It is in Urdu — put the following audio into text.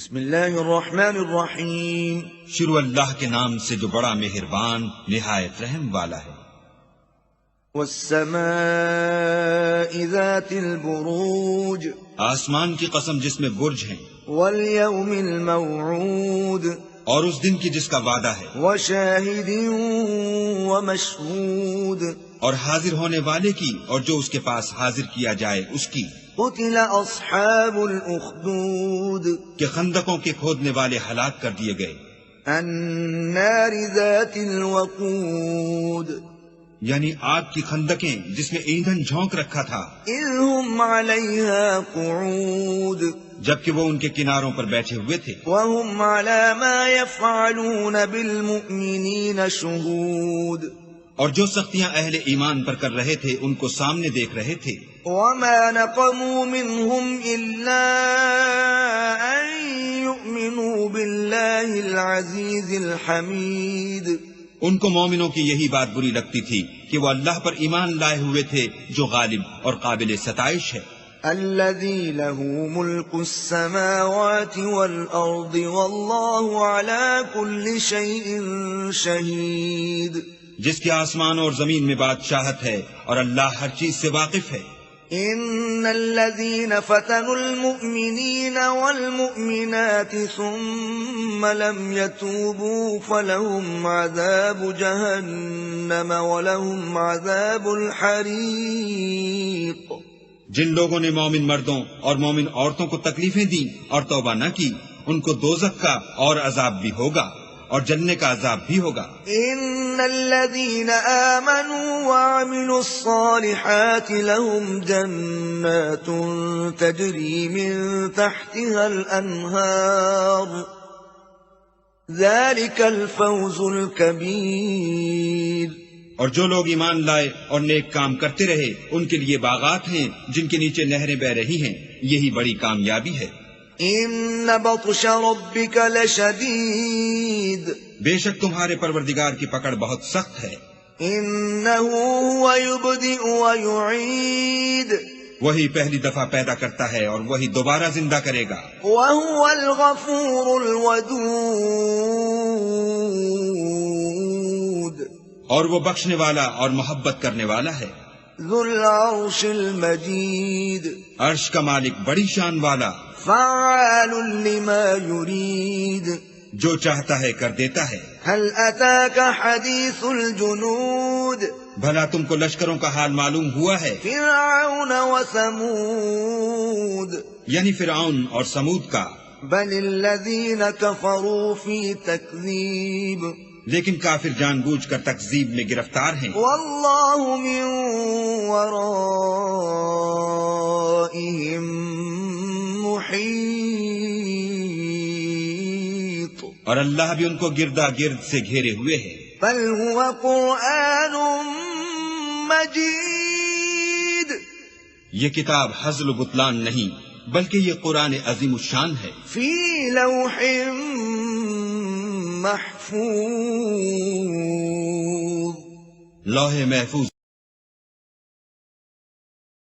بسم اللہ الرحمن الرحیم، شروع اللہ کے نام سے جو بڑا مہربان نہایت رحم والا ہے۔ والسماء ذات البروج، آسمان کی قسم جس میں برج ہیں، والیوم الموعود، اور اس دن کی جس کا وعدہ ہے، وشاہد ومشہود، اور حاضر ہونے والے کی اور جو اس کے پاس حاضر کیا جائے اس کی۔ قتل اصحاب الاخدود، کہ خندقوں کے کھودنے والے ہلاک کر دیے گئے۔ النار ذات الوقود، یعنی آگ کی خندقیں جس میں ایندھن جھونک رکھا تھا، اذ هم علیہا قعود، جبکہ وہ ان کے کناروں پر بیٹھے ہوئے تھے، وهم على ما يفعلون بالمؤمنین شہود، اور جو سختیاں اہل ایمان پر کر رہے تھے ان کو سامنے دیکھ رہے تھے۔ وما نقموا منهم إلا أن يؤمنوا بالله العزيز الحميد، ان کو مومنوں کی یہی بات بری لگتی تھی کہ وہ اللہ پر ایمان لائے ہوئے تھے جو غالب اور قابل ستائش ہے۔ الذي له ملك السماوات والأرض والله على كل شيء شهيد، جس کے آسمان اور زمین میں بادشاہت ہے اور اللہ ہر چیز سے واقف ہے۔ ان الذين فتنوا المؤمنين والمؤمنات ثم لم يتوبوا فلهم عذاب جهنم ولهم عذاب الحريق، جن لوگوں نے مومن مردوں اور مومن عورتوں کو تکلیفیں دیں اور توبہ نہ کی ان کو دوزخ کا اور عذاب بھی ہوگا اور جلنے کا عذاب بھی ہوگا۔ ان الذين آمنوا وعملوا الصالحات لهم جنات تجري من تحتها الأنهار ذلك الفوز الكبير، اور جو لوگ ایمان لائے اور نیک کام کرتے رہے ان کے لیے باغات ہیں جن کے نیچے نہریں بہ رہی ہیں، یہی بڑی کامیابی ہے۔ ان بطش ربك لشدید، بے شک تمہارے پروردگار کی پکڑ بہت سخت ہے۔ انه هو يبدئ ويعيد، وہی پہلی دفعہ پیدا کرتا ہے اور وہی دوبارہ زندہ کرے گا۔ وهو الغفور الودود، اور وہ بخشنے والا اور محبت کرنے والا ہے۔ ذو العرش المجید، عرش کا مالک بڑی شان والا، فعال لما يريد، جو چاہتا ہے کر دیتا ہے۔ هل اتاك حدیث الجنود، بھلا تم کو لشکروں کا حال معلوم ہوا ہے؟ فرعون وثمود، یعنی فرعون اور سمود کا۔ بل الذين كفروا في تكذيب، لیکن کافر جان بوجھ کر تکذیب میں گرفتار ہیں۔ والله من ورائهم محيط، اور اللہ بھی ان کو گردا گرد سے گھیرے ہوئے ہے۔ بل هو قرآن مجید، یہ کتاب ہزل و بطلان نہیں بلکہ یہ قرآن عظیم الشان ہے، فی لوح محفوظ، لوح محفوظ